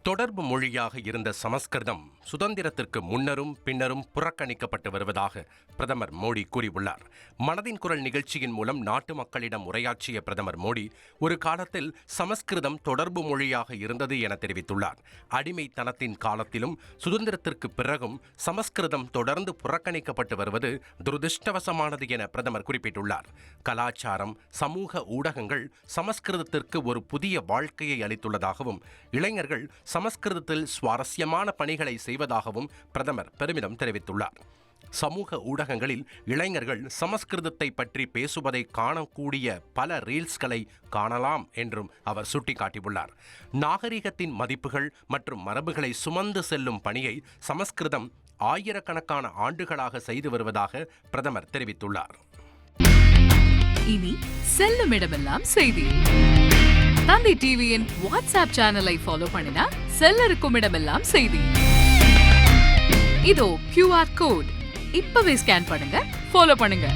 தொடர்பு மொழியாக இருந்த சமஸ்கிருதம் சுதந்திரத்திற்கு முன்னரும் பின்னரும் புறக்கணிக்கப்பட்டு வருவதாக பிரதமர் மோடி கூறியுள்ளார். மனதின் குரல் நிகழ்ச்சியின் மூலம் நாட்டு மக்களிடம் உரையாற்றிய பிரதமர் மோடி ஒரு காலத்தில் சமஸ்கிருதம் தொடர்பு மொழியாக இருந்தது என தெரிவித்துள்ளார். அடிமைத்தனத்தின் காலத்திலும் சுதந்திரத்திற்கு பிறகும் சமஸ்கிருதம் தொடர்ந்து புறக்கணிக்கப்பட்டு வருவது துரதிருஷ்டவசமானது என பிரதமர் குறிப்பிட்டுள்ளார். கலாச்சாரம், சமூக ஊடகங்கள் சமஸ்கிருதத்திற்கு ஒரு புதிய வாழ்க்கையை அளித்துள்ளதாகவும் இளைஞர்கள் சமஸ்கிருதத்தில் சுவாரஸ்யமான பணிகளை செய்வதாகவும் பிரதமர் பெருமிதம் தெரிவித்துள்ளார். சமூக ஊடகங்களில் இளைஞர்கள் சமஸ்கிருதத்தை பற்றி பேசுவதை காணக்கூடிய பல ரீல்ஸ்களை காணலாம் என்றும் அவர் சுட்டிக்காட்டியுள்ளார். நாகரிகத்தின் மதிப்புகள் மற்றும் மரபுகளை சுமந்து செல்லும் பணியை சமஸ்கிருதம் ஆயிரக்கணக்கான ஆண்டுகளாக செய்து வருவதாக பிரதமர் தெரிவித்துள்ளார். இனி செல்லும் இடமெல்லாம் செய்தி. தந்தி டிவியின் வாட்ஸ்அப் சேனலை ஃபாலோ பண்ணினா செல்லருக்கும் இடமெல்லாம் செய்தி. இதோ QR கோட் இப்பவே ஸ்கேன் பண்ணுங்க, ஃபாலோ பண்ணுங்க.